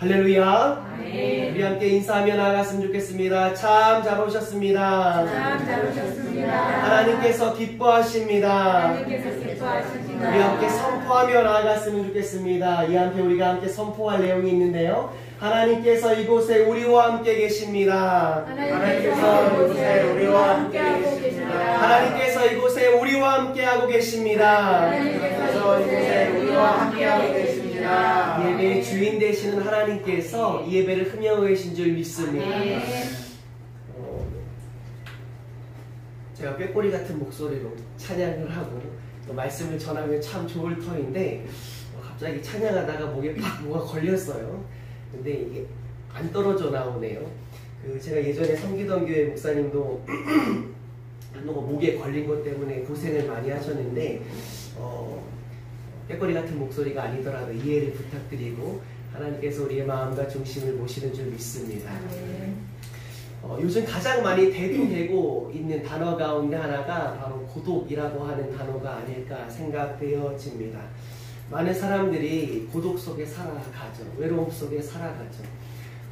할렐루야. 아멘. 우리 함께 인사하며 나아갔으면 좋겠습니다. 참 잘 오셨습니다. 참 잘 오셨습니다. 하나님께서 기뻐하십니다. 하나님께서 기뻐하십니다. 우리 함께 선포하며 나아갔으면 좋겠습니다. 이 함께 우리가 함께 선포할 내용이 있는데요. 하나님께서 이곳에 우리와 함께 계십니다. 하나님께서 이곳에 우리와 함께하고 계십니다. 하나님께서 이곳에 우리와 함께하고 계십니다. 하나님께서 이곳에 우리와 함께하고 계십니다. 예배의 주인 되시는 하나님께서 이 예배를 흠양하고 계신 줄 믿습니다. 제가 꾀꼬리 같은 목소리로 찬양을 하고 또 말씀을 전하면 참 좋을 터인데 갑자기 찬양하다가 목에 팍 뭐가 걸렸어요. 근데 이게 안 떨어져 나오네요. 제가 예전에 섬기던 교회 목사님도 목에 걸린 것 때문에 고생을 많이 하셨는데 꾀꼬리 같은 목소리가 아니더라도 이해를 부탁드리고 하나님께서 우리의 마음과 중심을 보시는 줄 믿습니다. 요즘 가장 많이 대두되고 있는 단어 가운데 하나가 바로 고독이라고 하는 단어가 아닐까 생각되어집니다. 많은 사람들이 고독 속에 살아가죠. 외로움 속에 살아가죠.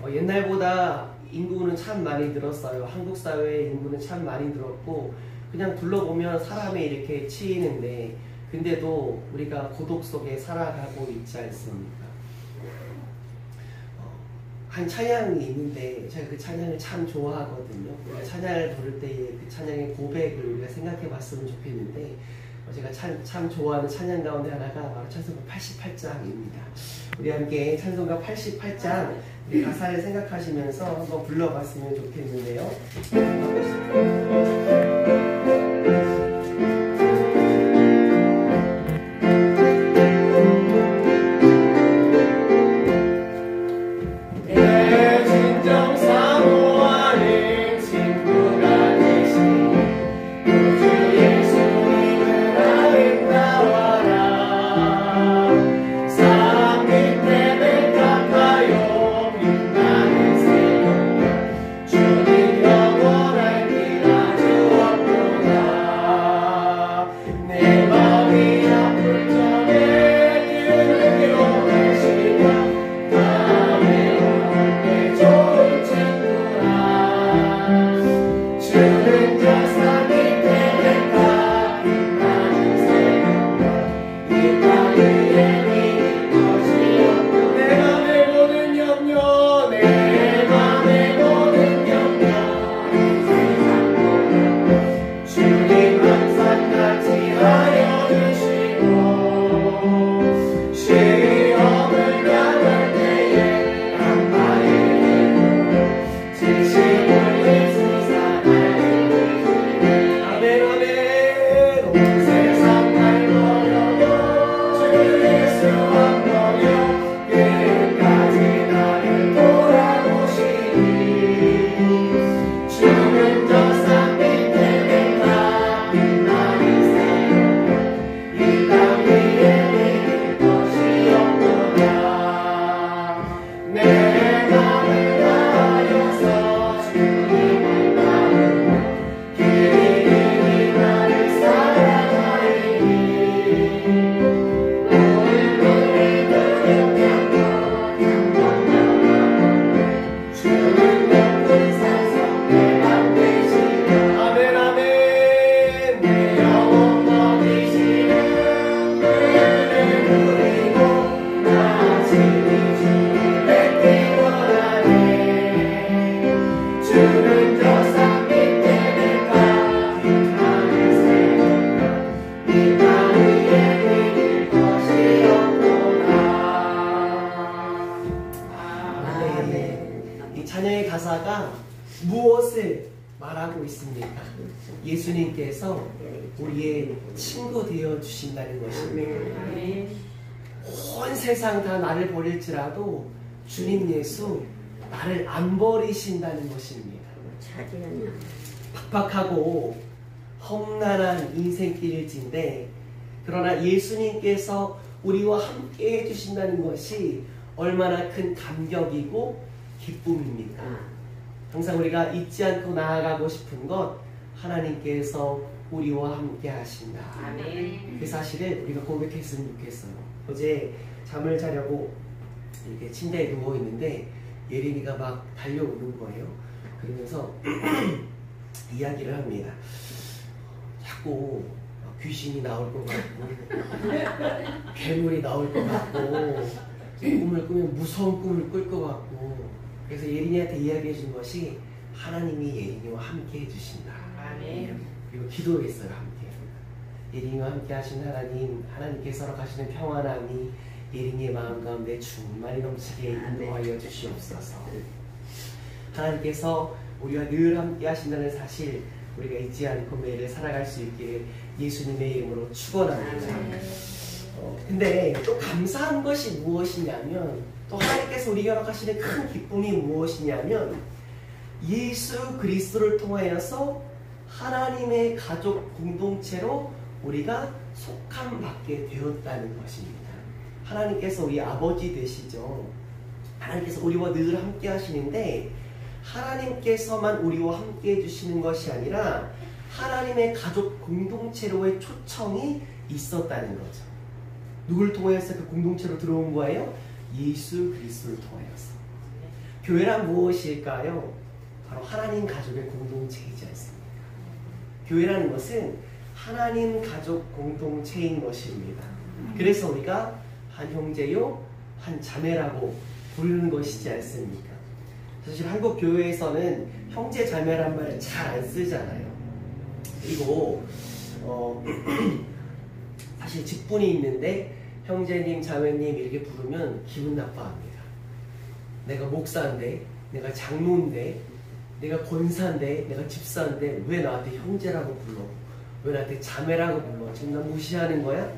옛날보다 인구는 참 많이 늘었어요. 한국 사회의 인구는 참 많이 늘었고 그냥 둘러보면 사람에 이렇게 치이는데 근데도 우리가 고독 속에 살아가고 있지 않습니까? 한 찬양이 있는데 제가 그 찬양을 참 좋아하거든요. 우리가 찬양을 부를 때의 그 찬양의 고백을 우리가 생각해 봤으면 좋겠는데 제가 참 좋아하는 찬양 가운데 하나가 바로 찬송가 88장입니다. 우리 함께 찬송가 88장 우리 가사를 생각하시면서 한번 불러봤으면 좋겠는데요. 무엇을 말하고 있습니까? 예수님께서 우리의 친구 되어 주신다는 것입니다. 온 세상 다 나를 버릴지라도 주님 예수 나를 안 버리신다는 것입니다. 팍팍하고 험난한 인생길일진데 그러나 예수님께서 우리와 함께 해주신다는 것이 얼마나 큰 감격이고 기쁨입니까? 항상 우리가 잊지 않고 나아가고 싶은 것 하나님께서 우리와 함께 하신다. 아멘. 그 사실을 우리가 고백했으면 좋겠어요. 어제 잠을 자려고 이렇게 침대에 누워 있는데 예린이가 막 달려오는 거예요. 그러면서 이야기를 합니다. 자꾸 귀신이 나올 것 같고 괴물이 나올 것 같고 꿈을 꾸면 무서운 꿈을 꿀 것 같고, 그래서 예린이한테 이야기해 준 것이 하나님이 예린이와 함께 해주신다. 아멘. 그리고 기도했어요. 함께. 예린이와 함께 하신 하나님께서 허락하시는 평안함이 예린이의 마음 가운데 충만히 넘치게 인도하여 주시옵소서. 하나님께서 우리와 늘 함께 하신다는 사실 우리가 잊지 않고 매일 살아갈 수 있기를 예수님의 이름으로 축원합니다. 근데 또 감사한 것이 무엇이냐면, 또 하나님께서 우리에게 허락하시는 큰 기쁨이 무엇이냐면, 예수 그리스도를 통하여서 하나님의 가족 공동체로 우리가 속함 받게 되었다는 것입니다. 하나님께서 우리 아버지 되시죠. 하나님께서 우리와 늘 함께 하시는데, 하나님께서만 우리와 함께 해주시는 것이 아니라 하나님의 가족 공동체로의 초청이 있었다는 거죠. 누굴 통하여서 그 공동체로 들어온 거예요? 예수 그리스도를 통하여서. 교회란 무엇일까요? 바로 하나님 가족의 공동체이지 않습니까? 교회라는 것은 하나님 가족 공동체인 것입니다. 그래서 우리가 한 형제요, 한 자매라고 부르는 것이지 않습니까? 사실 한국 교회에서는 형제 자매란 말 잘 안 쓰잖아요. 그리고 사실 직분이 있는데 형제님, 자매님 이렇게 부르면 기분 나빠합니다. 내가 목사인데, 내가 장로인데, 내가 권사인데, 내가 집사인데 왜 나한테 형제라고 불러? 왜 나한테 자매라고 불러? 지금 나 무시하는 거야?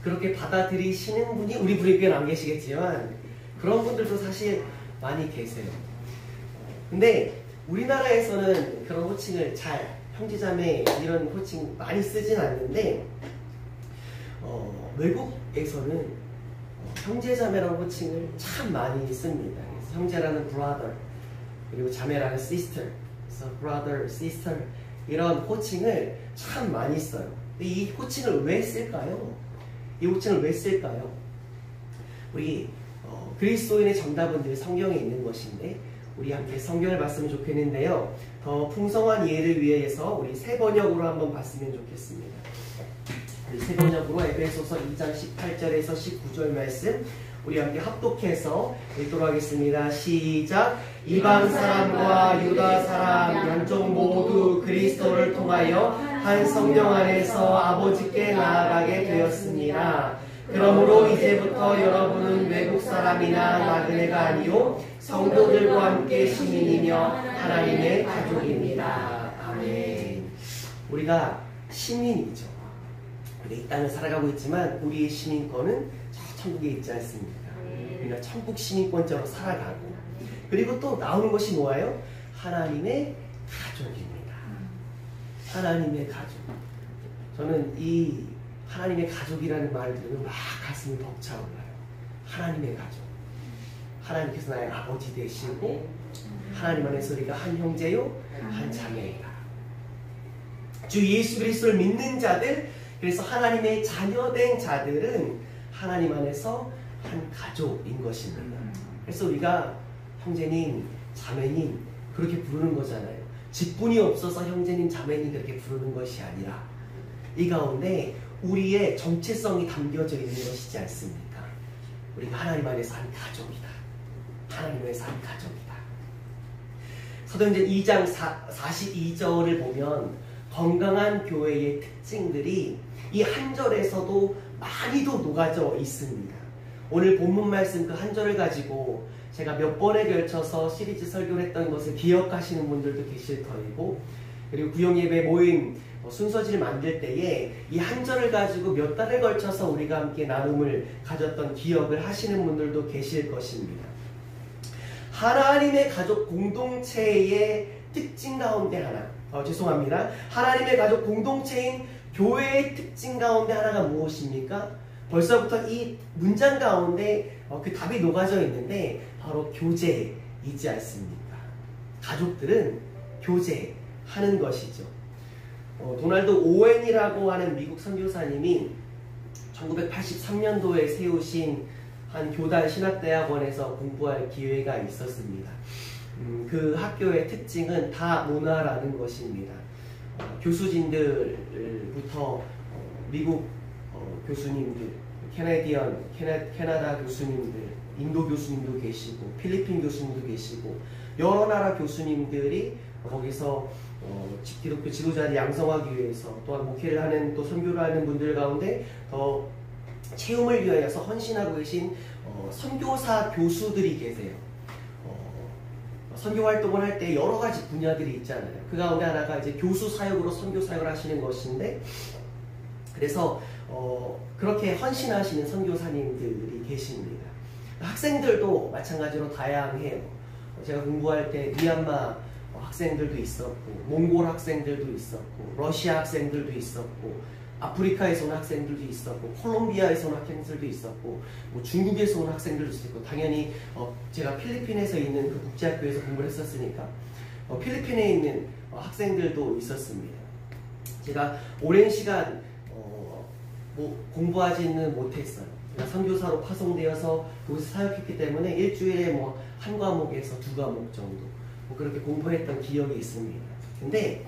그렇게 받아들이시는 분이 우리 교회는 안 계시겠지만 그런 분들도 사실 많이 계세요. 근데 우리나라에서는 그런 호칭을 잘, 형제자매 이런 호칭 많이 쓰진 않는데 외국에서는 형제자매라는 호칭을 참 많이 씁니다. 그래서 형제라는 brother, 그리고 자매라는 sister, 그래서 brother, sister 이런 호칭을 참 많이 써요. 근데 이 호칭을 왜 쓸까요? 이 호칭을 왜 쓸까요? 우리 그리스도인의 정답은 늘 성경에 있는 것인데 우리 함께 성경을 봤으면 좋겠는데요. 더 풍성한 이해를 위해서 우리 새 번역으로 한번 봤으면 좋겠습니다. 새 번역으로 에베소서 2장 18절에서 19절 말씀 우리 함께 합독해서 읽도록 하겠습니다. 시작! 이방 사람과 유다 사람 양쪽 모두 그리스도를 통하여 한 성령 안에서 아버지께 나아가게 되었습니다. 그러므로 이제부터 여러분은 외국 사람이나 나그네가 아니요 성도들과 함께 시민이며 하나님의 가족입니다. 아멘. 우리가 시민이죠. 우리 이 땅을 살아가고 있지만 우리의 시민권은 저 천국에 있지 않습니까? 우리가 천국 시민권자로 살아가고, 그리고 또 나오는 것이 뭐예요? 하나님의 가족입니다. 하나님의 가족. 저는 이 하나님의 가족이라는 말을 들으면 막 가슴이 벅차올라요. 하나님의 가족. 하나님께서 나의 아버지 되시고 하나님 안에서 우리가 한 형제요, 한 자매이다. 주 예수 그리스도를 믿는 자들, 그래서 하나님의 자녀된 자들은 하나님 안에서 한 가족인 것입니다. 그래서 우리가 형제님, 자매님 그렇게 부르는 거잖아요. 직분이 없어서 형제님, 자매님 그렇게 부르는 것이 아니라 이 가운데 우리의 정체성이 담겨져 있는 것이지 않습니까? 우리가 하나님 안에서 한 가족이다. 하나님 안에서 한 가족이다. 사도행전 2장 42절을 보면 건강한 교회의 특징들이 이 한 절에서도 많이도 녹아져 있습니다. 오늘 본문 말씀 그 한 절을 가지고 제가 몇 번에 걸쳐서 시리즈 설교를 했던 것을 기억하시는 분들도 계실 터이고, 그리고 구역예배 모임 순서지를 만들 때에 이 한 절을 가지고 몇 달에 걸쳐서 우리가 함께 나눔을 가졌던 기억을 하시는 분들도 계실 것입니다. 하나님의 가족 공동체의 특징 가운데 하나, 죄송합니다. 하나님의 가족 공동체인 교회의 특징 가운데 하나가 무엇입니까? 벌써부터 이 문장 가운데 그 답이 녹아져 있는데 바로 교제이지 않습니까? 가족들은 교제하는 것이죠. 도널드 오웬이라고 하는 미국 선교사님이 1983년도에 세우신 한 교단 신학대학원에서 공부할 기회가 있었습니다. 그 학교의 특징은 다문화라는 것입니다. 교수진들부터 미국 교수님들, 캐나다 교수님들, 인도 교수님도 계시고 필리핀 교수님도 계시고 여러 나라 교수님들이 거기서 기독교 지도자를 양성하기 위해서 또한 목회를 하는 또 선교를 하는 분들 가운데 더 채움을 위하여서 헌신하고 계신 선교사 교수들이 계세요. 선교 활동을 할 때 여러 가지 분야들이 있잖아요. 그 가운데 하나가 이제 교수 사역으로 선교 사역을 하시는 것인데, 그래서 그렇게 헌신하시는 선교사님들이 계십니다. 학생들도 마찬가지로 다양해요. 제가 공부할 때 미얀마 학생들도 있었고, 몽골 학생들도 있었고, 러시아 학생들도 있었고, 아프리카에서 온 학생들도 있었고, 콜롬비아에서 온 학생들도 있었고, 뭐 중국에서 온 학생들도 있었고, 당연히 제가 필리핀에서 있는 그 국제학교에서 공부를 했었으니까 필리핀에 있는 학생들도 있었습니다. 제가 오랜 시간 뭐 공부하지는 못했어요. 제가 선교사로 파송되어서 거기서 사역했기 때문에 일주일에 뭐 한 과목에서 두 과목 정도 뭐 그렇게 공부했던 기억이 있습니다. 근데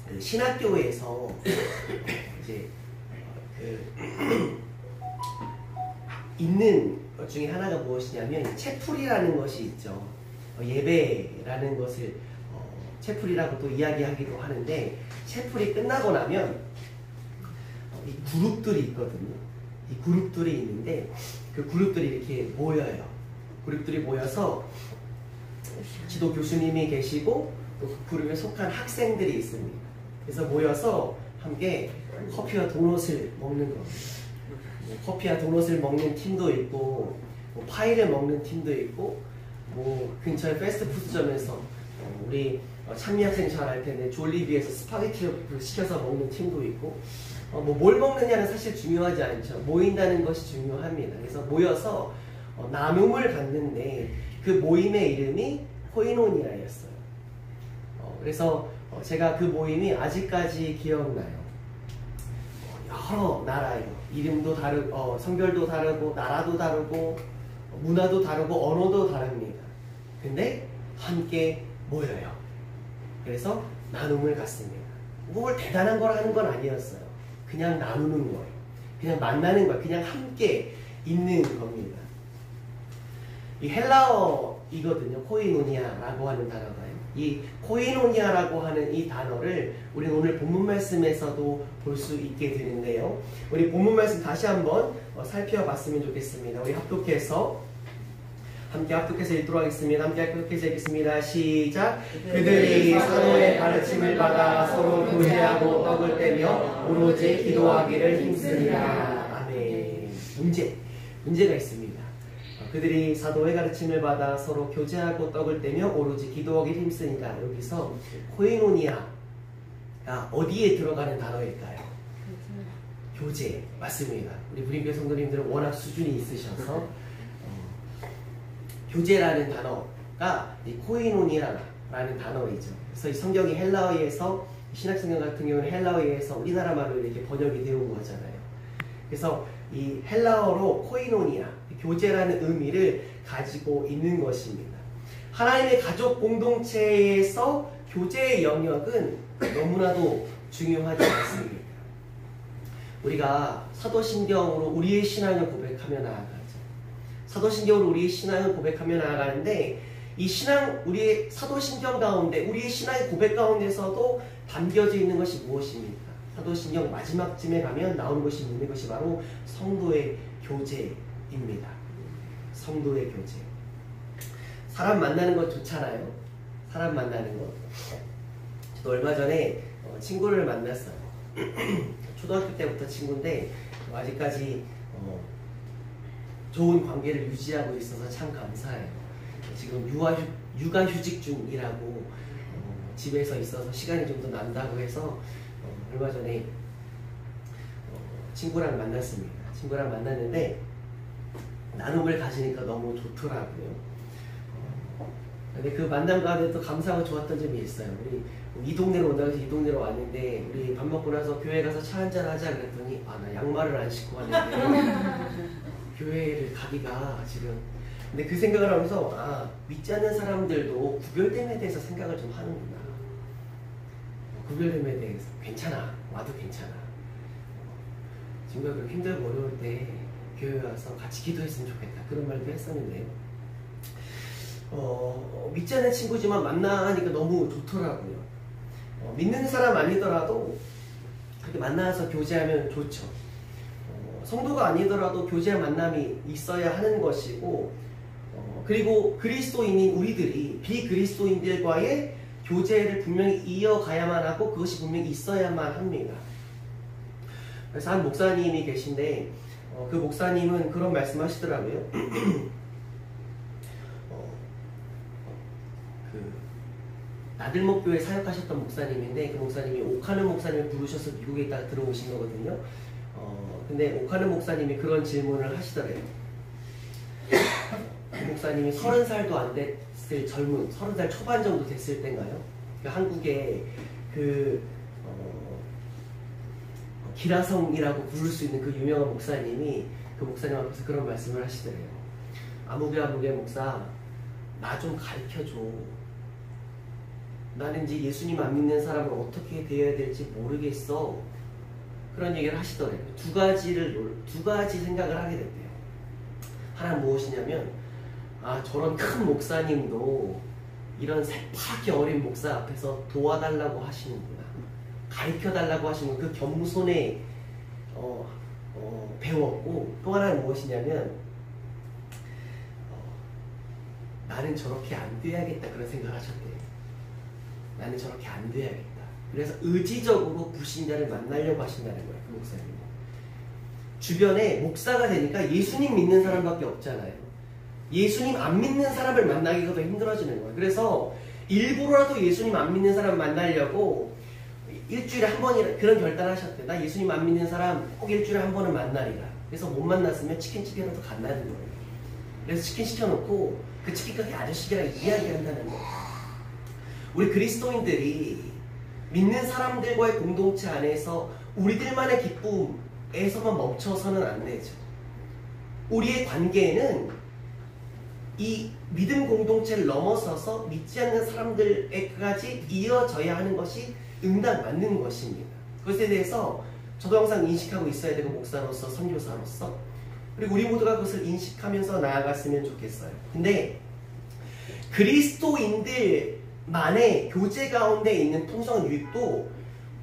그 신학교에서 이제 있는 것 중에 하나가 무엇이냐면 채플이라는 것이 있죠. 예배라는 것을 채플이라고 또 이야기하기도 하는데, 채플이 끝나고 나면 이 그룹들이 있거든요. 이 그룹들이 있는데 그 그룹들이 이렇게 모여요. 그룹들이 모여서 지도 교수님이 계시고 또 그 그룹에 속한 학생들이 있습니다. 그래서 모여서 함께 커피와 도넛을 먹는 겁니다. 커피와 도넛을 먹는 팀도 있고, 뭐 파이를 먹는 팀도 있고, 뭐 근처에 패스트푸드점에서 우리 찬미 학생 잘 알 텐데 졸리비에서 스파게티를 시켜서 먹는 팀도 있고, 뭐 뭘 먹느냐는 사실 중요하지 않죠. 모인다는 것이 중요합니다. 그래서 모여서 나눔을 갖는데 그 모임의 이름이 코이노니아였어요. 그래서 제가 그 모임이 아직까지 기억나요. 여러 나라예요. 이름도 다르고 성별도 다르고 나라도 다르고 문화도 다르고 언어도 다릅니다. 근데 함께 모여요. 그래서 나눔을 갖습니다. 뭘 대단한 걸 하는 건 아니었어요. 그냥 나누는 거예요. 그냥 만나는 거예요. 그냥 함께 있는 겁니다. 이 헬라어이거든요. 코이노니아라고 하는 단어가요. 이 코이노니아라고 하는 이 단어를 우리는 오늘 본문 말씀에서도 볼 수 있게 되는데요. 우리 본문 말씀 다시 한번 살펴봤으면 좋겠습니다. 우리 함께 합독해서 읽도록 하겠습니다. 함께 합독해서 읽겠습니다. 시작. 그들이 사도의 가르침을 받아 서로 교제하고 떡을 떼며 오로지 기도하기를 힘쓰니라. 아멘. 문제가 있습니다. 그들이 사도의 가르침을 받아 서로 교제하고 떡을 떼며 오로지 기도하기를 힘쓰니까, 여기서 코이노니아가 어디에 들어가는 단어일까요? 교제. 맞습니다. 우리 부림교회 성도님들은 워낙 수준이 있으셔서 교제라는 단어가 이 코이노니아라는 단어이죠. 그래서 이 성경이 헬라어에서, 신약성경 같은 경우는 헬라어에서 우리나라 말로 이렇게 번역이 되어 온 거잖아요. 그래서 이 헬라어로 코이노니아, 교제라는 의미를 가지고 있는 것입니다. 하나님의 가족 공동체에서 교제의 영역은 너무나도 중요하지 않습니다. 우리가 사도신경으로 우리의 신앙을 고백하며 나아가죠. 사도신경으로 우리의 신앙을 고백하며 나아가는데, 이 신앙, 우리의 사도신경 가운데, 우리의 신앙의 고백 가운데서도 담겨져 있는 것이 무엇입니까? 사도신경 마지막쯤에 가면 나오는 것이 있는 것이 바로 성도의 교제입니다. 성도의 교제. 사람 만나는 것 좋잖아요. 사람 만나는 것. 저도 얼마 전에 친구를 만났어요. 초등학교 때부터 친구인데 아직까지 좋은 관계를 유지하고 있어서 참 감사해요. 지금 육아휴직 중이라고 집에서 있어서 시간이 좀 더 난다고 해서 얼마 전에 친구랑 만났습니다. 친구랑 만났는데 나눔을 가지니까 너무 좋더라고요. 근데 그 만남 가운데 또 감사하고 좋았던 점이 있어요. 우리 이 동네로 온다고 해서 이 동네로 왔는데, 우리 밥 먹고 나서 교회 가서 차 한잔 하자 그랬더니, 나 양말을 안 신고 왔는데 교회를 가기가 지금. 근데 그 생각을 하면서 믿지 않는 사람들도 구별됨에 대해서 생각을 좀 하는구나. 구별됨에 대해서 괜찮아, 와도 괜찮아. 친구가 그렇게 힘들고 어려울 때 교회 와서 같이 기도했으면 좋겠다, 그런 말도 했었는데요. 믿지 않는 친구지만 만나니까 너무 좋더라고요. 믿는 사람 아니더라도 그렇게 만나서 교제하면 좋죠. 성도가 아니더라도 교제한 만남이 있어야 하는 것이고, 그리고 그리스도인인 우리들이 비그리스도인들과의 교제를 분명히 이어가야만 하고 그것이 분명히 있어야만 합니다. 그래서 한 목사님이 계신데 그 목사님은 그런 말씀하시더라고요. 나들목교회 사역하셨던 목사님인데, 그 목사님이 오카는 목사님을 부르셔서 미국에 있다가 들어오신 거거든요. 근데 오카는 목사님이 그런 질문을 하시더래요. 그 목사님이 30살도 안 됐을 젊은, 30살 초반 정도 됐을 때인가요? 그 한국에 기라성이라고 부를 수 있는 그 유명한 목사님이 그 목사님 앞에서 그런 말씀을 하시더래요. 아무개 목사, 나 좀 가르쳐줘. 나는 이제 예수님 안 믿는 사람을 어떻게 대해야 될지 모르겠어. 그런 얘기를 하시더래요. 두 가지 생각을 하게 됐대요. 하나는 무엇이냐면, 저런 큰 목사님도 이런 새파랗게 어린 목사 앞에서 도와달라고 하시는구나, 가르쳐달라고 하시는 그 겸손에 배웠고, 또 하나는 무엇이냐면, 나는 저렇게 안 돼야겠다, 그런 생각을 하셨대요. 나는 저렇게 안 돼야겠다. 그래서 의지적으로 불신자를 만나려고 하신다는 거예요, 그 목사님은. 주변에 목사가 되니까 예수님 믿는 사람밖에 없잖아요. 예수님 안 믿는 사람을 만나기가 더 힘들어지는 거예요. 그래서 일부러라도 예수님 안 믿는 사람 만나려고 일주일에 한 번이라 그런 결단하셨대요. 나 예수님 안 믿는 사람 꼭 일주일에 한 번은 만나리라. 그래서 못 만났으면 치킨집이라도 간다는 거예요. 그래서 치킨 시켜놓고 그 치킨 가게 아저씨랑 이야기한다는 거예요. 우리 그리스도인들이 믿는 사람들과의 공동체 안에서 우리들만의 기쁨에서만 멈춰서는 안 되죠. 우리의 관계는 이 믿음 공동체를 넘어서서 믿지 않는 사람들에까지 이어져야 하는 것이 응당 맞는 것입니다. 그것에 대해서 저도 항상 인식하고 있어야 되고, 목사로서, 선교사로서, 그리고 우리 모두가 그것을 인식하면서 나아갔으면 좋겠어요. 근데 그리스도인들만의 교제 가운데 있는 풍성한 유익도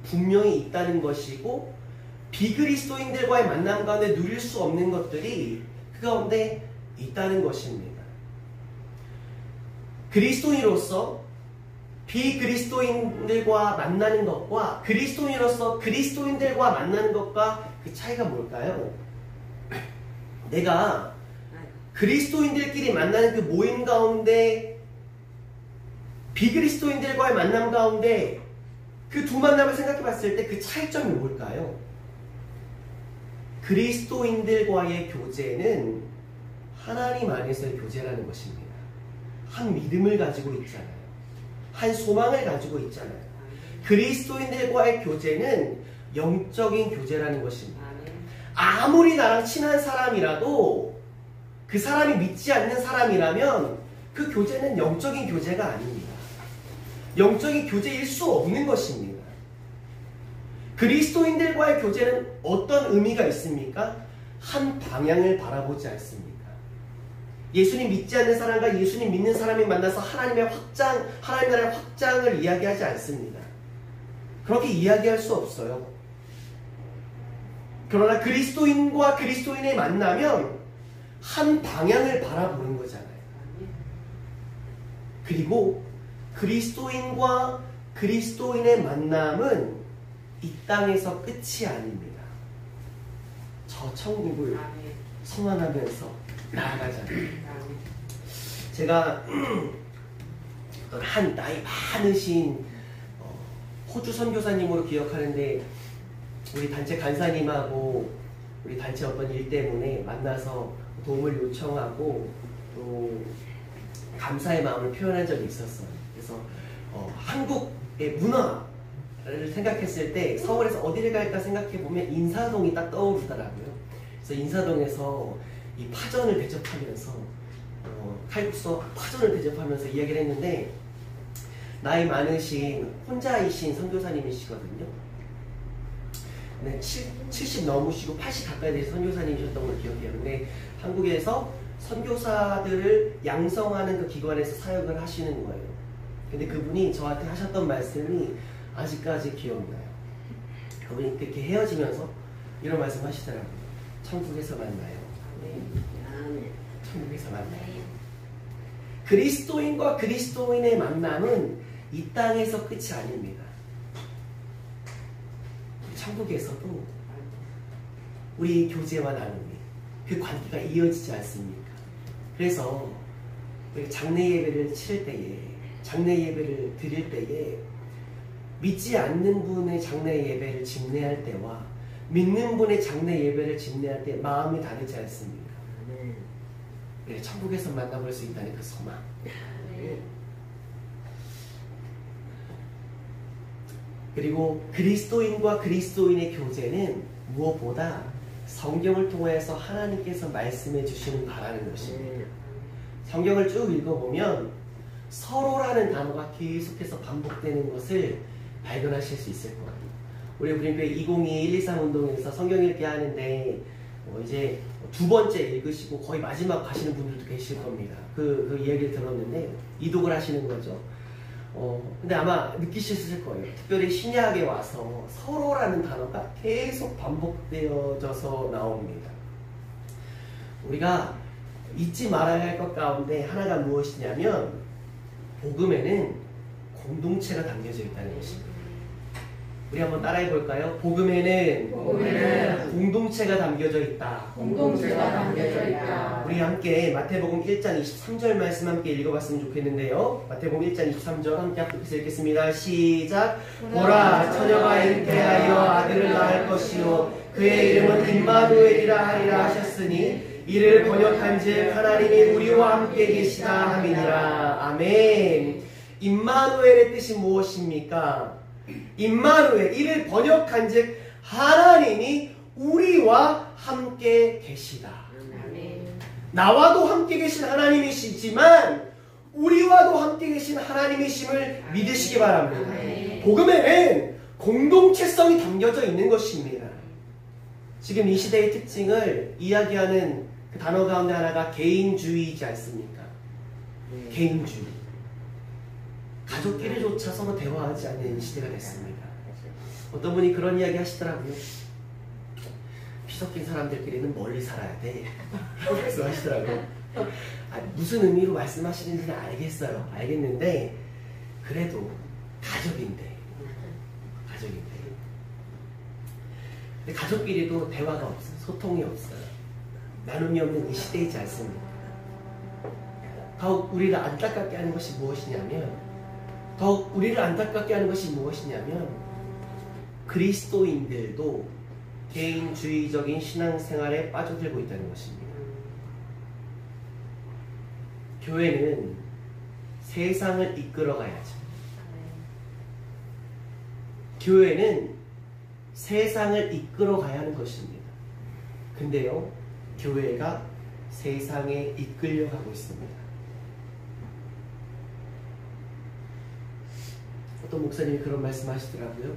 분명히 있다는 것이고, 비그리스도인들과의 만남 가운데 누릴 수 없는 것들이 그 가운데 있다는 것입니다. 그리스도인으로서 비그리스도인들과 만나는 것과 그리스도인으로서 그리스도인들과 만나는 것과 그 차이가 뭘까요? 내가 그리스도인들끼리 만나는 그 모임 가운데, 비그리스도인들과의 만남 가운데 그 두 만남을 생각해 봤을 때 그 차이점이 뭘까요? 그리스도인들과의 교제는 하나님 안에서의 교제라는 것입니다. 한 믿음을 가지고 있잖아요. 한 소망을 가지고 있잖아요. 그리스도인들과의 교제는 영적인 교제라는 것입니다. 아무리 나랑 친한 사람이라도 그 사람이 믿지 않는 사람이라면 그 교제는 영적인 교제가 아닙니다. 영적인 교제일 수 없는 것입니다. 그리스도인들과의 교제는 어떤 의미가 있습니까? 한 방향을 바라보지 않습니다. 예수님 믿지 않는 사람과 예수님 믿는 사람이 만나서 하나님의 나라의 확장을 이야기하지 않습니다. 그렇게 이야기할 수 없어요. 그러나 그리스도인과 그리스도인의 만나면 한 방향을 바라보는 거잖아요. 그리고 그리스도인과 그리스도인의 만남은 이 땅에서 끝이 아닙니다. 저 천국을 소망하면서 나아가잖아요. 제가 한 나이 많으신 호주 선교사님으로 기억하는데, 우리 단체 간사님하고 우리 단체 어떤 일 때문에 만나서 도움을 요청하고 또 감사의 마음을 표현한 적이 있었어요. 그래서 한국의 문화를 생각했을 때 서울에서 어디를 갈까 생각해보면 인사동이 딱 떠오르더라고요. 그래서 인사동에서 이 파전을 대접하면서 칼국수 파전을 대접하면서 이야기를 했는데 나이 많으신 혼자이신 선교사님이시거든요. 네, 70 넘으시고 80 가까이 되신 선교사님이셨던 걸 기억해요. 근데 한국에서 선교사들을 양성하는 그 기관에서 사역을 하시는 거예요. 근데 그분이 저한테 하셨던 말씀이 아직까지 기억나요. 그분이 그렇게 헤어지면서 이런 말씀 하시더라고요. 천국에서 만나요. 천국에서 만나요. 그리스도인과 그리스도인의 만남은 이 땅에서 끝이 아닙니다. 천국에서도 우리 교제와 나눔이 그 관계가 이어지지 않습니까? 그래서 우리 장례 예배를 치를 때에, 장례 예배를 드릴 때에 믿지 않는 분의 장례 예배를 집례할 때와 믿는 분의 장례 예배를 집례할 때 마음이 다르지 않습니까? 네, 천국에서 만나볼 수 있다는 그 소망. 그리고 그리스도인과 그리스도인의 교제는 무엇보다 성경을 통해서 하나님께서 말씀해 주시는 바라는 것입니다. 성경을 쭉 읽어보면 서로라는 단어가 계속해서 반복되는 것을 발견하실 수 있을 거예요. 우리 브림페 2021-123 운동에서 성경 읽기 하는데 이제 두 번째 읽으시고 거의 마지막 가시는 분들도 계실 겁니다. 그 이야기를 들었는데 이독을 하시는 거죠. 근데 아마 느끼셨을 거예요. 특별히 신약에 와서 서로라는 단어가 계속 반복되어져서 나옵니다. 우리가 잊지 말아야 할 것 가운데 하나가 무엇이냐면 복음에는 공동체가 담겨져 있다는 것입니다. 우리 한번 따라해 볼까요? 복음에는 공동체가 담겨져 있다. 공동체가 담겨져 있다. 우리 함께 마태복음 1장 23절 말씀 함께 읽어봤으면 좋겠는데요. 마태복음 1장 23절 함께 합독해서 읽겠습니다. 시작. 보라, 처녀가 잉태하여 아들을 낳을 것이요 그의 이름은 임마누엘이라 하리라 하셨으니 이를 번역한즉 하나님이 우리와 함께 계시다 함이니라. 아멘. 임마누엘의 뜻이 무엇입니까? 임마누엘, 이를 번역한즉 하나님이 우리와 함께 계시다. 나와도 함께 계신 하나님이시지만 우리와도 함께 계신 하나님이심을 믿으시기 바랍니다. 복음에는 공동체성이 담겨져 있는 것입니다. 지금 이 시대의 특징을 이야기하는 그 단어 가운데 하나가 개인주의이지 않습니까? 개인주의. 가족끼리조차 서로 대화하지 않는 시대가 됐습니다. 어떤 분이 그런 이야기 하시더라고요. 피 섞인 사람들끼리는 멀리 살아야 돼. 말씀하시더라고요. 무슨 의미로 말씀하시는지는 알겠는데 그래도 가족인데. 근데 가족끼리도 대화가 없어요. 소통이 없어요. 나눔이 없는 이 시대이지 않습니까? 더욱 우리를 안타깝게 하는 것이 무엇이냐면 그리스도인들도 개인주의적인 신앙생활에 빠져들고 있다는 것입니다. 교회는 세상을 이끌어가야죠. 교회는 세상을 이끌어가야 하는 것입니다. 근데요, 교회가 세상에 이끌려가고 있습니다. 어떤 목사님이 그런 말씀 하시더라고요.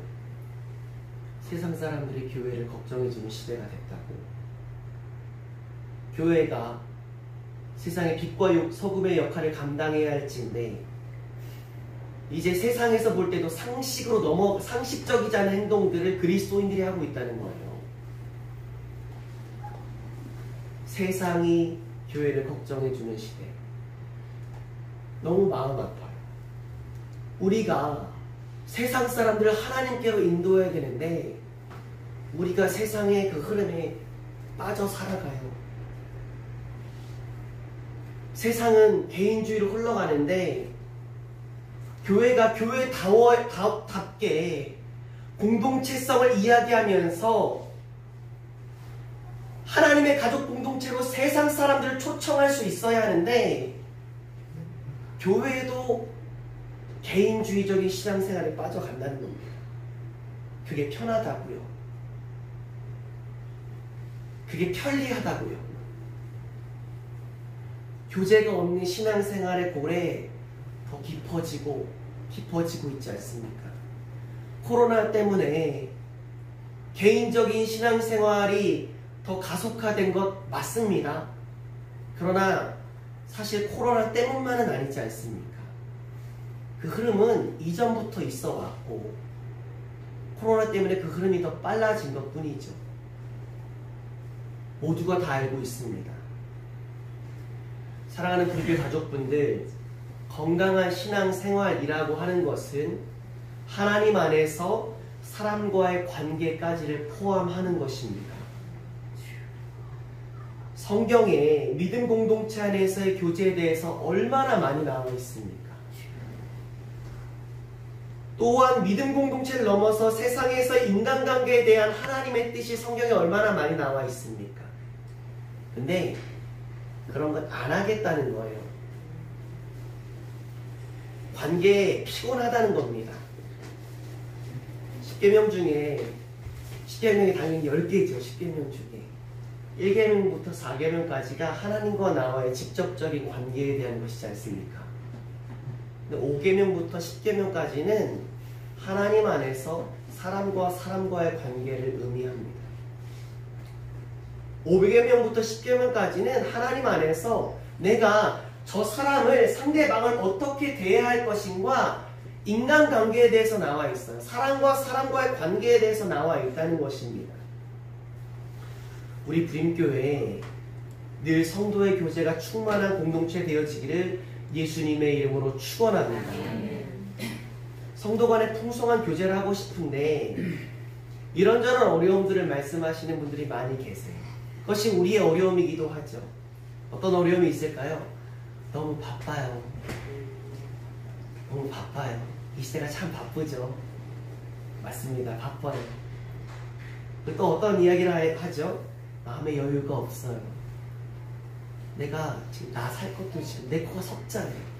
세상 사람들이 교회를 걱정해주는 시대가 됐다고. 교회가 세상의 빛과 소금의 역할을 감당해야 할지인데 이제 세상에서 볼 때도 상식적이지 않은 행동들을 그리스도인들이 하고 있다는 거예요. 세상이 교회를 걱정해주는 시대. 너무 마음 아파요. 우리가 세상 사람들을 하나님께로 인도해야 되는데 우리가 세상의 그 흐름에 빠져 살아가요. 세상은 개인주의로 흘러가는데 교회가 교회답게 공동체성을 이야기하면서 하나님의 가족 공동체로 세상 사람들을 초청할 수 있어야 하는데 교회도 개인주의적인 신앙생활에 빠져간다는 겁니다. 그게 편하다고요. 그게 편리하다고요. 교제가 없는 신앙생활의 골에 더 깊어지고 있지 않습니까? 코로나 때문에 개인적인 신앙생활이 더 가속화된 것 맞습니다. 그러나 사실 코로나 때문만은 아니지 않습니까? 그 흐름은 이전부터 있어 왔고 코로나 때문에 그 흐름이 더 빨라진 것 뿐이죠. 모두가 다 알고 있습니다. 사랑하는 불교 가족분들, 건강한 신앙생활이라고 하는 것은 하나님 안에서 사람과의 관계까지를 포함하는 것입니다. 성경에 믿음 공동체 안에서의 교제에 대해서 얼마나 많이 나와 있습니까? 또한 믿음 공동체를 넘어서 세상에서 인간관계에 대한 하나님의 뜻이 성경에 얼마나 많이 나와 있습니까? 근데 그런 것 안 하겠다는 거예요. 관계에 피곤하다는 겁니다. 10계명 중에 10계명이 당연히 10개죠. 10계명 중에 1계명부터 4계명까지가 하나님과 나와의 직접적인 관계에 대한 것이지 않습니까? 근데 5계명부터 10계명까지는 하나님 안에서 사람과의 관계를 의미합니다. 5계명부터 10계명까지는 하나님 안에서 내가 저 사람을, 상대방을 어떻게 대해야 할 것인가 인간관계에 대해서 나와 있어요. 사람과의 관계에 대해서 나와 있다는 것입니다. 우리 부림교회에 늘 성도의 교제가 충만한 공동체 되어지기를 예수님의 이름으로 축원합니다. 성도 간에 풍성한 교제를 하고 싶은데 이런저런 어려움들을 말씀하시는 분들이 많이 계세요. 그것이 우리의 어려움이기도 하죠. 어떤 어려움이 있을까요? 너무 바빠요. 너무 바빠요. 이 시대가 참 바쁘죠. 맞습니다. 바빠요. 또 어떤 이야기를 하죠? 마음의 여유가 없어요. 내가 지금 나 살 것도 지금 내 코가 석자예요.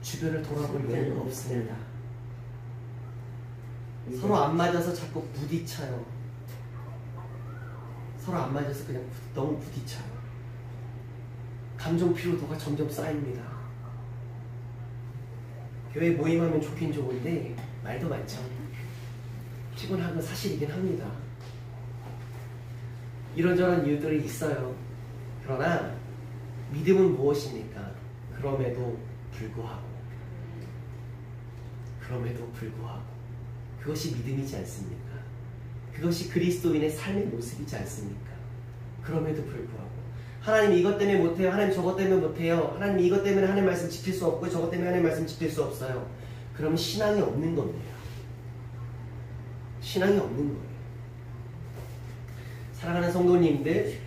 주변을 돌아볼 여유가 없습니다. 서로 안 맞아서 자꾸 부딪혀요. 서로 안 맞아서 그냥 너무 부딪혀요. 감정 피로도가 점점 쌓입니다. 교회 모임하면 좋긴 좋은데 말도 많죠. 피곤한 건 사실이긴 합니다. 이런저런 이유들이 있어요. 그러나 믿음은 무엇입니까? 그럼에도 불구하고 그것이 믿음이지 않습니까? 그것이 그리스도인의 삶의 모습이지 않습니까? 그럼에도 불구하고 하나님 이것 때문에 못해요. 하나님 저것 때문에 못해요. 하나님 이것 때문에 하나님 말씀 지킬 수 없고 저것 때문에 하나님 말씀 지킬 수 없어요. 그러면 신앙이 없는 겁니다. 신앙이 없는 거예요. 사랑하는 성도님들,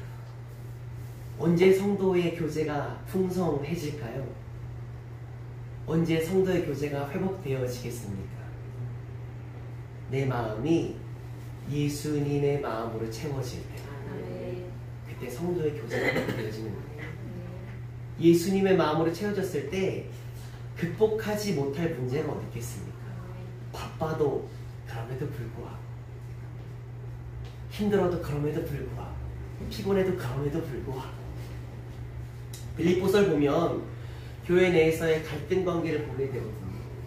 언제 성도의 교제가 풍성해질까요? 언제 성도의 교제가 회복되어지겠습니까? 내 마음이 예수님의 마음으로 채워질 때, 그때 성도의 교제가 회복되어지는 거예요. 예수님의 마음으로 채워졌을 때 극복하지 못할 문제가 어디 있겠습니까? 바빠도 그럼에도 불구하고, 힘들어도 그럼에도 불구하고, 피곤해도 그럼에도 불구하고. 빌립보서를 보면 교회 내에서의 갈등 관계를 보게 되거든요.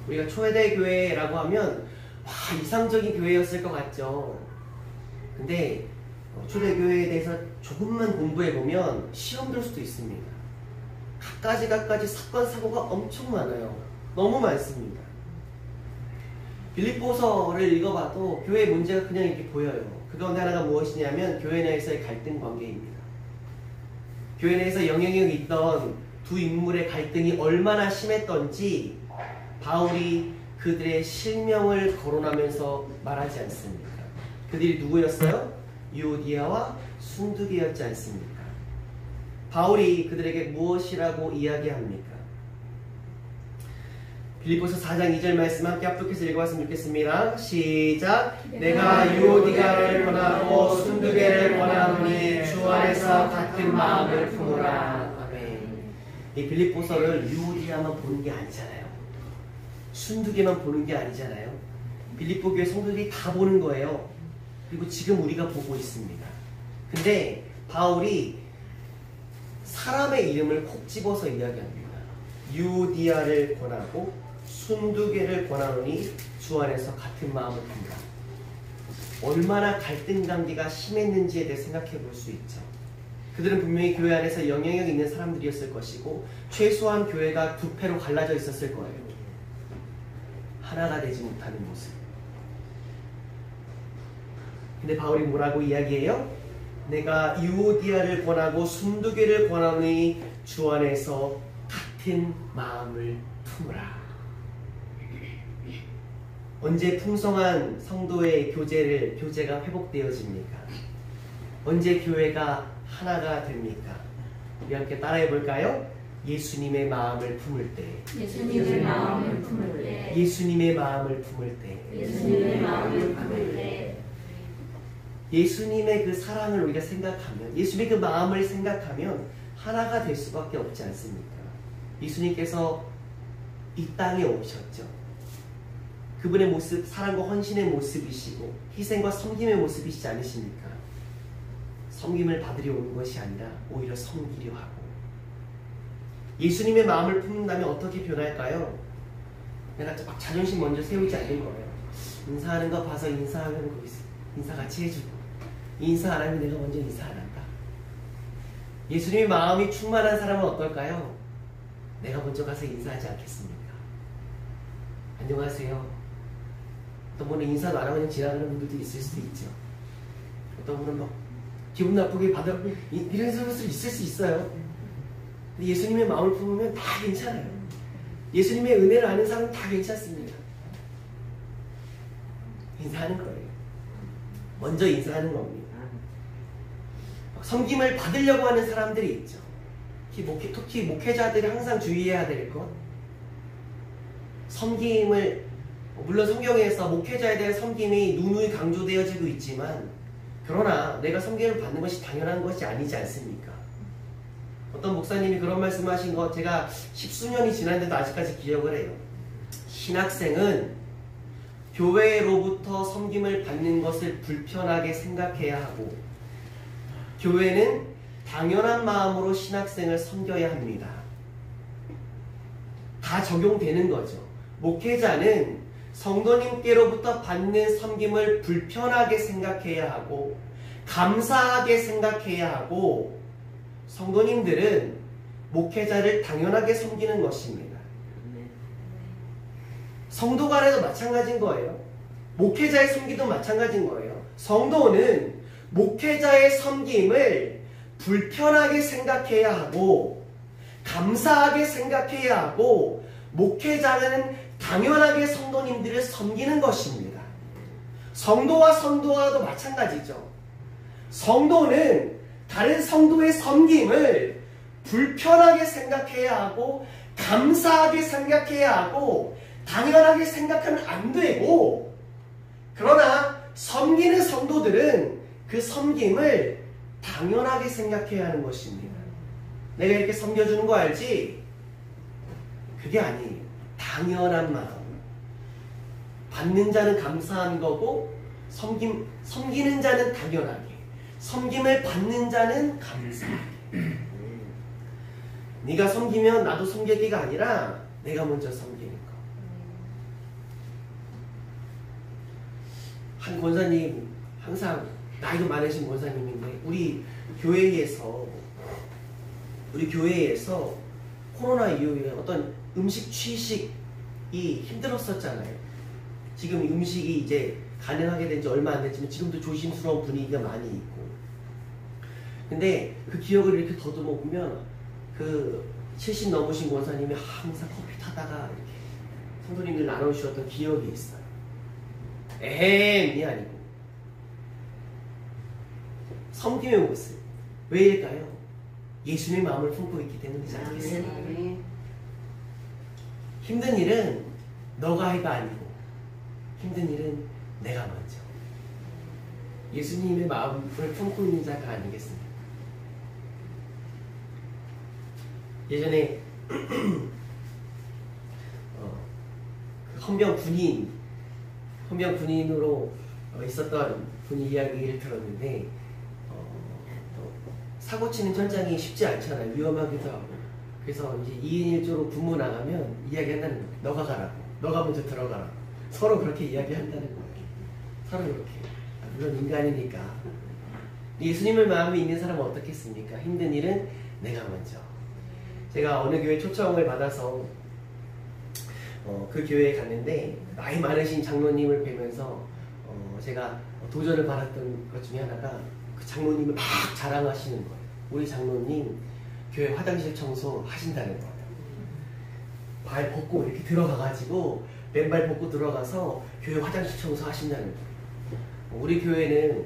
우리가 초대대 교회라고 하면 와, 이상적인 교회였을 것 같죠. 근데 초대교회에 대해서 조금만 공부해보면 시험 들 수도 있습니다. 각가지 사건 사고가 엄청 많아요. 너무 많습니다. 빌립보서를 읽어봐도 교회의 문제가 그냥 이렇게 보여요. 그 가운데 하나가 무엇이냐면 교회 내에서의 갈등 관계입니다. 교회 내에서 영향력이 있던 두 인물의 갈등이 얼마나 심했던지 바울이 그들의 실명을 거론하면서 말하지 않습니까? 그들이 누구였어요? 유오디아와 순두계였지 않습니까? 바울이 그들에게 무엇이라고 이야기합니까? 빌립보서 4장 2절 말씀 함께 합독해서 읽어봤으면 좋겠습니다. 시작! 내가 유오디아를 원하고 순두계를 원하노니 주 안에서 같은 마음을 품으라. 아멘. 이 빌립보서를 유오디아만 보는 게 아니잖아요. 순두계만 보는 게 아니잖아요. 빌립보 교회 성도들이 다 보는 거예요. 그리고 지금 우리가 보고 있습니다. 근데 바울이 사람의 이름을 콕 집어서 이야기합니다. 유오디아를 권하고 순두개를 권하노니 주 안에서 같은 마음을 품으라. 얼마나 갈등 관계가 심했는지에 대해 생각해 볼 수 있죠. 그들은 분명히 교회 안에서 영향력 있는 사람들이었을 것이고 최소한 교회가 두 패로 갈라져 있었을 거예요. 하나가 되지 못하는 모습. 근데 바울이 뭐라고 이야기해요? 내가 유오디아를 권하고 순두개를 권하노니 주 안에서 같은 마음을 품으라. 언제 풍성한 성도의 교제가 회복되어집니까? 언제 교회가 하나가 됩니까? 우리 함께 따라해 볼까요? 예수님의 마음을 품을 때. 예수님의 마음을 품을 때. 예수님의 마음을 품을 때. 예수님의 마음을 품을 때. 예수님의 그 사랑을 우리가 생각하면, 예수님의 그 마음을 생각하면 하나가 될 수밖에 없지 않습니까? 예수님께서 이 땅에 오셨죠. 그분의 모습, 사랑과 헌신의 모습이시고 희생과 섬김의 모습이시지 않으십니까? 섬김을 받으려 오는 것이 아니라 오히려 섬기려 하고. 예수님의 마음을 품는다면 어떻게 변할까요? 내가 막 자존심 먼저 세우지 않는 거예요. 인사하는 거 봐서 인사하면 거기서 인사같이 해주고, 인사 안 하면 내가 먼저 인사 안 한다. 예수님의 마음이 충만한 사람은 어떨까요? 내가 먼저 가서 인사하지 않겠습니까? 안녕하세요. 어떤 분은 인사도 안 하고 그냥 지나가는 분들도 있을 수도 있죠. 어떤 분은 막 기분 나쁘게 이런 사람도 있을 수 있어요. 근데 예수님의 마음을 품으면 다 괜찮아요. 예수님의 은혜를 아는 사람은 다 괜찮습니다. 인사하는 거예요. 먼저 인사하는 겁니다. 섬김을 받으려고 하는 사람들이 있죠. 특히 목회자들이 항상 주의해야 될 것, 섬김을, 물론 성경에서 목회자에 대한 섬김이 누누이 강조되어지고 있지만, 그러나 내가 섬김을 받는 것이 당연한 것이 아니지 않습니까? 어떤 목사님이 그런 말씀하신 거 제가 십수년이 지났는데도 아직까지 기억을 해요. 신학생은 교회로부터 섬김을 받는 것을 불편하게 생각해야 하고, 교회는 당연한 마음으로 신학생을 섬겨야 합니다. 다 적용되는 거죠. 목회자는 성도님께로부터 받는 섬김을 불편하게 생각해야 하고 감사하게 생각해야 하고, 성도님들은 목회자를 당연하게 섬기는 것입니다. 성도 간에도 마찬가지인 거예요. 목회자의 섬기도 마찬가지인 거예요. 성도는 목회자의 섬김을 불편하게 생각해야 하고 감사하게 생각해야 하고, 목회자는 당연하게 성도님들을 섬기는 것입니다. 성도와 성도와도 마찬가지죠. 성도는 다른 성도의 섬김을 불편하게 생각해야 하고 감사하게 생각해야 하고 당연하게 생각하면 안 되고, 그러나 섬기는 성도들은 그 섬김을 당연하게 생각해야 하는 것입니다. 내가 이렇게 섬겨주는 거 알지? 그게 아니에요. 당연한 마음. 받는 자는 감사한 거고 섬기는 자는 당연하게, 섬김을 받는 자는 감사하게. 네가 섬기면 나도 섬기기가 아니라 내가 먼저 섬기는 거. 한 권사님, 항상 나이도 많으신 권사님인데 우리 교회에서 코로나 이후에 어떤 음식 취식이 힘들었었잖아요. 지금 음식이 이제 가능하게 된 지 얼마 안 됐지만 지금도 조심스러운 분위기가 많이 있고, 근데 그 기억을 이렇게 더듬어 보면 그 70 넘으신 권사님이 항상 커피 타다가 이렇게 성도님들 나눠주셨던 기억이 있어요. 에헴이 아니고 섬김의 모습. 왜일까요? 예수님의 마음을 품고 있기 때문이지 않겠습니까? 힘든 일은 너가 해가 아니고 힘든 일은 내가 먼저. 예수님의 마음을 품고 있는 자가 아니겠습니까? 예전에 그 헌병 군인으로 있었던 분이 이야기를 들었는데, 사고 치는 현장이 쉽지 않잖아요. 위험하기도 하고. 그래서 이제 2인 1조로 근무 나가면 이야기한다는 거예요. 너가 가라고. 너가 먼저 들어가라고. 서로 그렇게 이야기한다는 거예요. 서로 그렇게. 물론 인간이니까. 예수님을 마음에 있는 사람은 어떻겠습니까? 힘든 일은 내가 먼저. 제가 어느 교회 초청을 받아서 그 교회에 갔는데 나이 많으신 장로님을 뵈면서 제가 도전을 받았던 것 중에 하나가 그 장로님을 막 자랑하시는 거예요. 우리 장로님 교회 화장실 청소 하신다는 거예요. 발 벗고 이렇게 들어가가지고 맨발 벗고 들어가서 교회 화장실 청소 하신다는 거예요. 우리 교회는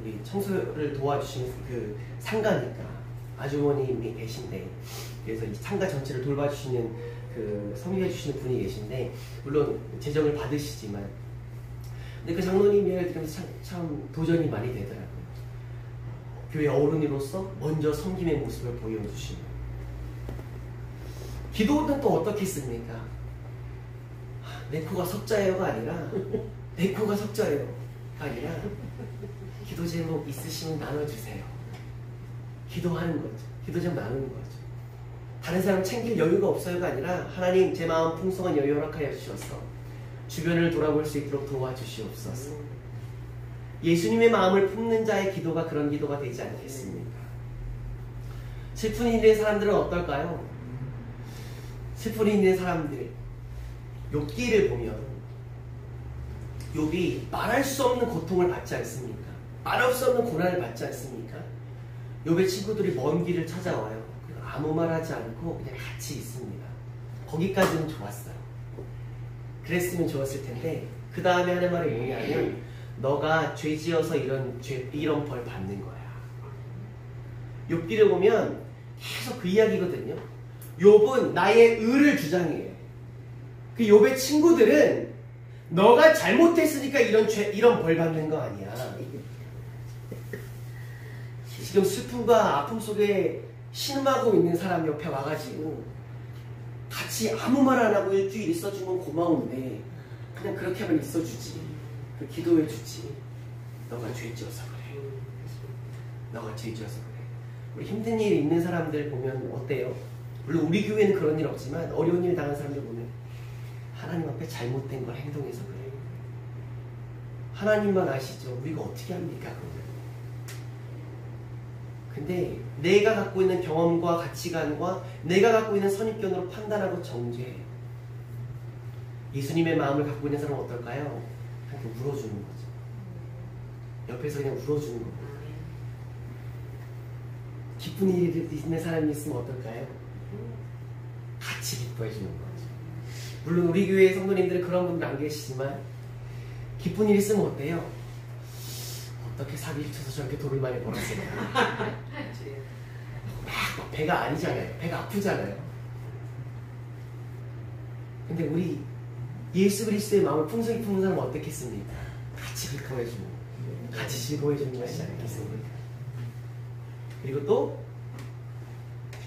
우리 청소를 도와주시는 그 상가니까 아주머님이 계신데, 그래서 이 상가 전체를 돌봐주시는 그 섬유해 주시는 분이 계신데, 물론 재정을 받으시지만, 근데 그 장로님 이야기를 들으면서 참 도전이 많이 되더라고요. 교회 어른으로서 먼저 섬김의 모습을 보여주시고, 기도는 또 어떻겠습니까? 내 코가 석자예요가 아니라 내 코가 석자예요가 아니라 기도 제목 있으시면 나눠주세요. 기도하는 거죠. 기도 좀 나누는 거죠. 다른 사람 챙길 여유가 없어요가 아니라 하나님 제 마음 풍성한 여유 허락하여 주셔서 주변을 돌아볼 수 있도록 도와주시옵소서. 예수님의 마음을 품는 자의 기도가 그런 기도가 되지 않겠습니까? 슬픈 일이 있는 사람들은 어떨까요? 슬픈 일이 있는 사람들, 욥기를 보면 욥이 말할 수 없는 고통을 받지 않습니까? 말할 수 없는 고난을 받지 않습니까? 욥의 친구들이 먼 길을 찾아와요. 아무 말 하지 않고 그냥 같이 있습니다. 거기까지는 좋았어요. 그랬으면 좋았을 텐데, 그 다음에 하는 말이 뭐냐면, 너가 죄 지어서 이런 벌 받는 거야. 욥기를 보면 계속 그 이야기거든요. 욥은 나의 의를 주장해요. 그 욥의 친구들은 너가 잘못했으니까 이런 벌 받는 거 아니야. 지금 슬픔과 아픔 속에 신음하고 있는 사람 옆에 와가지고 같이 아무 말 안 하고 일주일 있어주면 고마운데 그냥 그렇게 하면 있어주지. 기도해주지. 너가 죄 지어서 그래. 너가 죄 지어서 그래. 우리 힘든 일 있는 사람들 보면 어때요? 물론 우리 교회는 그런 일 없지만 어려운 일 당한 사람들 보면 하나님 앞에 잘못된 걸 행동해서 그래. 하나님만 아시죠. 우리가 어떻게 합니까? 그걸. 근데 내가 갖고 있는 경험과 가치관과 내가 갖고 있는 선입견으로 판단하고 정죄해. 예수님의 마음을 갖고 있는 사람은 어떨까요? 그냥 울어주는 거죠. 옆에서 그냥 울어주는 거예요. 기쁜 일이 있는 사람이 있으면 어떨까요? 같이 기뻐해 주는 거죠. 물론 우리 교회 성도님들은 그런 분들 안 계시지만 기쁜 일 있으면 어때요? 어떻게 사기를 쳐서 저렇게 돈을 많이 벌었을까? 배가 아니잖아요. 배가 아프잖아요. 근데 우리 예수 그리스도의 마음을 풍성히 품는 사람은 어떻겠습니까? 같이 기뻐해주고 같이 즐거워해주는 것이지 않겠습니까? 그리고 또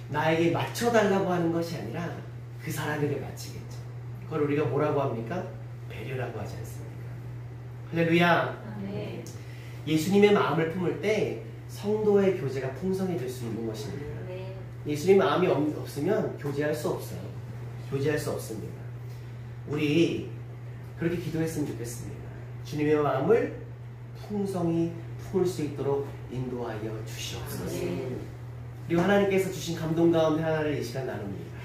나에게 맞춰달라고 하는 것이 아니라 그 사람에게 맞추겠죠. 그걸 우리가 뭐라고 합니까? 배려라고 하지 않습니까? 할렐루야. 네. 예수님의 마음을 품을 때 성도의 교제가 풍성해질 수 있는 것입니다. 네. 예수님의 마음이 없으면 교제할 수 없어요. 교제할 수 없습니다. 우리 그렇게 기도했으면 좋겠습니다. 주님의 마음을 풍성히 품을 수 있도록 인도하여 주시옵소서. 네. 그리고 하나님께서 주신 감동 가운데 하나를 이 시간 나눕니다.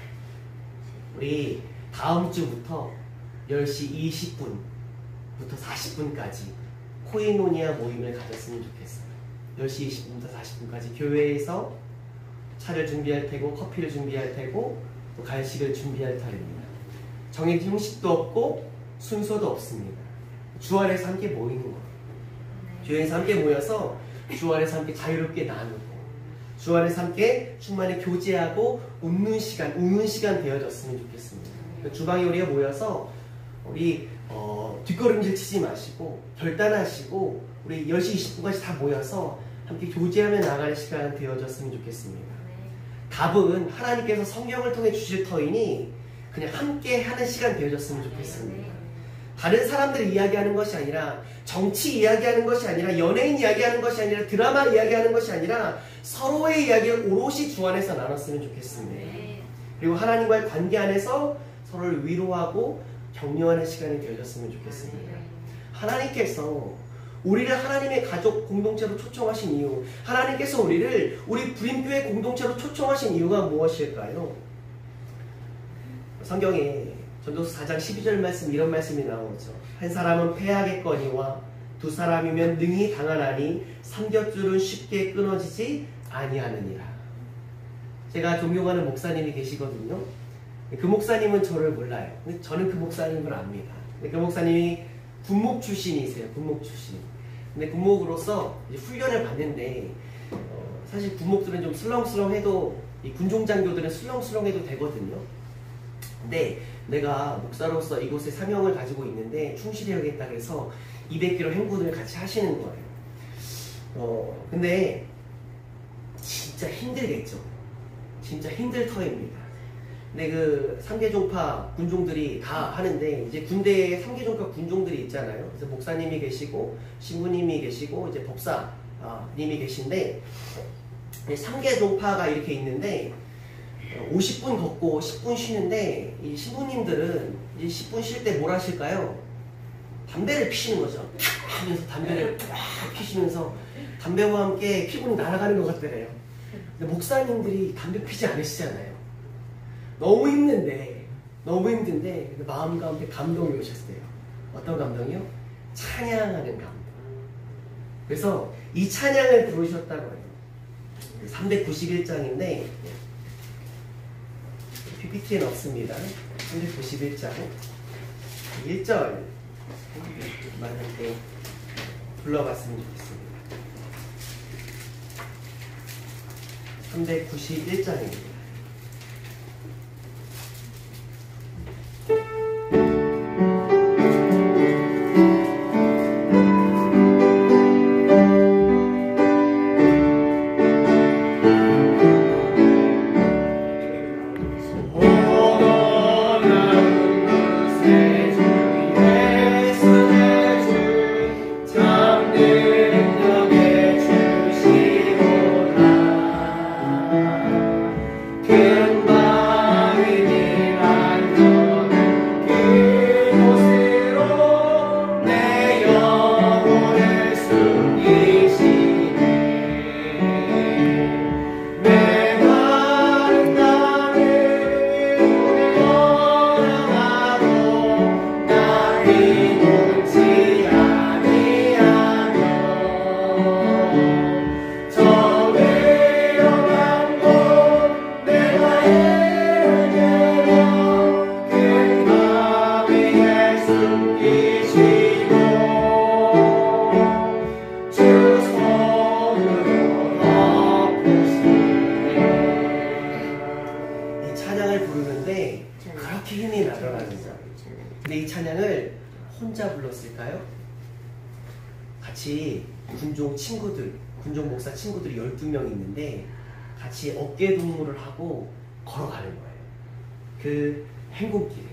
우리 다음 주부터 10시 20분부터 40분까지 코이노니아 모임을 가졌으면 좋겠어요. 10시 20분부터 40분까지 교회에서 차를 준비할 테고 커피를 준비할 테고 또 간식을 준비할 터입니다. 정해진 형식도 없고 순서도 없습니다. 주 안에서 함께 모이는 거예요. 교회에서 함께 모여서 주 안에서 함께 자유롭게 나누고 주 안에서 함께 충만히 교제하고 웃는 시간 되어졌으면 좋겠습니다. 주방에 우리가 모여서 우리 뒷걸음질 치지 마시고 결단하시고 우리 10시 20분까지 다 모여서 함께 교제하며 나아가는 시간 되어졌으면 좋겠습니다. 답은 하나님께서 성경을 통해 주실 터이니 그냥 함께 하는 시간 되어졌으면 좋겠습니다. 다른 사람들이 이야기하는 것이 아니라, 정치 이야기하는 것이 아니라, 연예인 이야기하는 것이 아니라, 드라마 이야기하는 것이 아니라 서로의 이야기를 오롯이 주 안에서 나눴으면 좋겠습니다. 그리고 하나님과의 관계 안에서 서로를 위로하고 격려하는 시간이 되어졌으면 좋겠습니다. 하나님께서 우리를 하나님의 가족 공동체로 초청하신 이유, 하나님께서 우리를 우리 부림교회 공동체로 초청하신 이유가 무엇일까요? 성경에 전도서 4장 12절 말씀, 이런 말씀이 나오죠. 한 사람은 패하겠거니와 두 사람이면 능히 당하나니 삼겹줄은 쉽게 끊어지지 아니하느니라. 제가 존경하는 목사님이 계시거든요. 그 목사님은 저를 몰라요. 근데 저는 그 목사님을 압니다. 근데 그 목사님이 군목 출신이세요. 군목 출신. 근데 군목으로서 이제 훈련을 받는데, 사실 군목들은 좀 슬렁슬렁해도, 이 군종장교들은 슬렁슬렁해도 되거든요. 근데 내가 목사로서 이곳에 사명을 가지고 있는데 충실해야겠다 그래서 200km 행군을 같이 하시는 거예요. 근데 진짜 힘들겠죠. 진짜 힘들 터입니다. 근데 그 3계종파 군종들이 다 하는데, 이제 군대에 3계종파 군종들이 있잖아요. 그래서 목사님이 계시고 신부님이 계시고 이제 법사님이 계신데, 3계종파가 이렇게 있는데 50분 걷고 10분 쉬는데, 이 신부님들은 이제 10분 쉴 때 뭘 하실까요? 담배를 피시는 거죠. 하면서 담배를 쫙 피시면서 담배와 함께 피곤이 날아가는 것 같더래요. 근데 목사님들이 담배 피지 않으시잖아요. 너무 힘든데 마음 가운데 감동이 오셨어요. 어떤 감동이요? 찬양하는 감동. 그래서 이 찬양을 부르셨다고 해요. 391장인데 PPT에는 없습니다. 391장 1절만 함께 불러봤으면 좋겠습니다. 391장입니다. 근데 이 찬양을 혼자 불렀을까요? 같이 군종 친구들, 군종 목사 친구들이 12명 있는데 같이 어깨 동무를 하고 걸어가는 거예요. 그 행군길에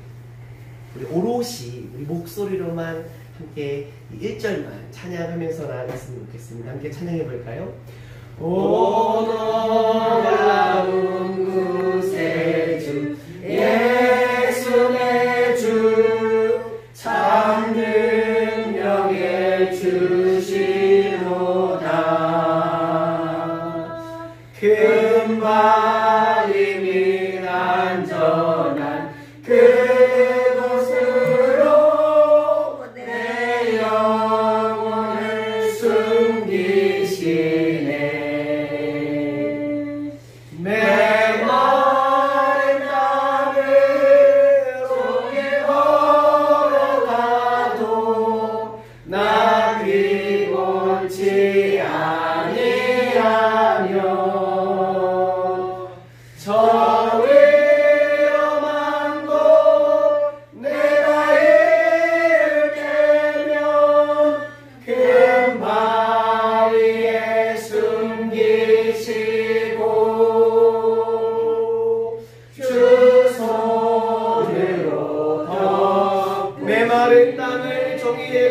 우리 오롯이 우리 목소리로만 함께 이 1절만 찬양하면서 나아갔으면 좋겠습니다. 함께 찬양해 볼까요? 오 놀라운 구세 주 예수 내 주 참 능력의 주시로다. 금발임이 안전한 그곳으로 내 영혼을 숨기시네. 내 마음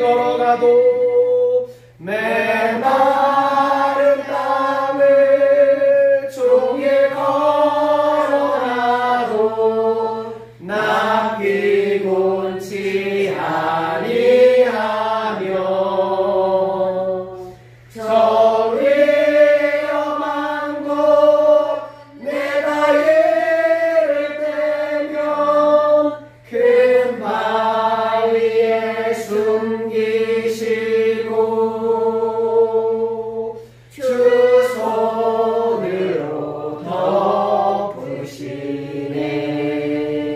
걸어가도 메마른 땅을 종일 걸어가도 남기곤치 아니하며 저 위험한 곳 내가 예를 들면 큰 바위에 숨기시고 주 손으로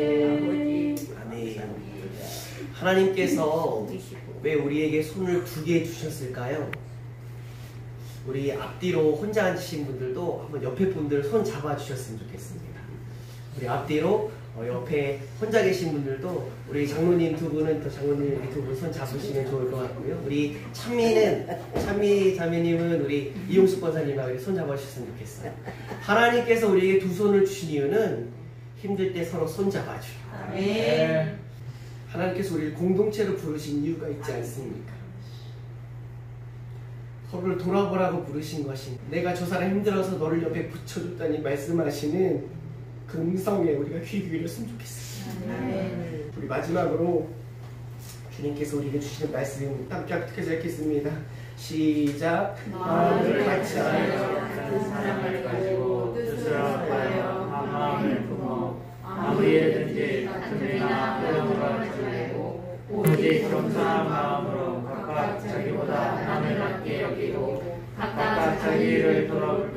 덮으시네. 아멘. 하나님께서 왜 우리에게 손을 두 개 주셨을까요? 우리 앞뒤로 혼자 앉으신 분들도 한번 옆에 분들 손 잡아주셨으면 좋겠습니다. 우리 앞뒤로 옆에 혼자 계신 분들도 우리 장로님 두 분은 또 장로님 두 분 손 잡으시면 좋을 것 같고요. 우리 찬미 자매님은 우리 이용숙 권사님하고 손 잡아주셨으면 좋겠어요. 하나님께서 우리에게 두 손을 주신 이유는 힘들 때 서로 손 잡아줘요. 아멘. 하나님께서 우리를 공동체로 부르신 이유가 있지 않습니까? 서로를 돌아보라고 부르신 것이 내가 저 사람 힘들어서 너를 옆에 붙여줬다니 말씀하시는 그 음성에 우리가 귀 기울였으면 좋겠습니다. 아멘. 우리 마지막으로 주님께서 우리에게 주시는 말씀 함께 읽겠습니다. 시작. 마음을 같이 하여 그 사랑을 가지고 뜻을 합하여 한 마음을 품어 아무리든지 같은 일이나 배움을 하지 말고 오직 겸손한 마음으로 각각 자기보다 남을 낮게 여기고 각각 자기 일을 돌아볼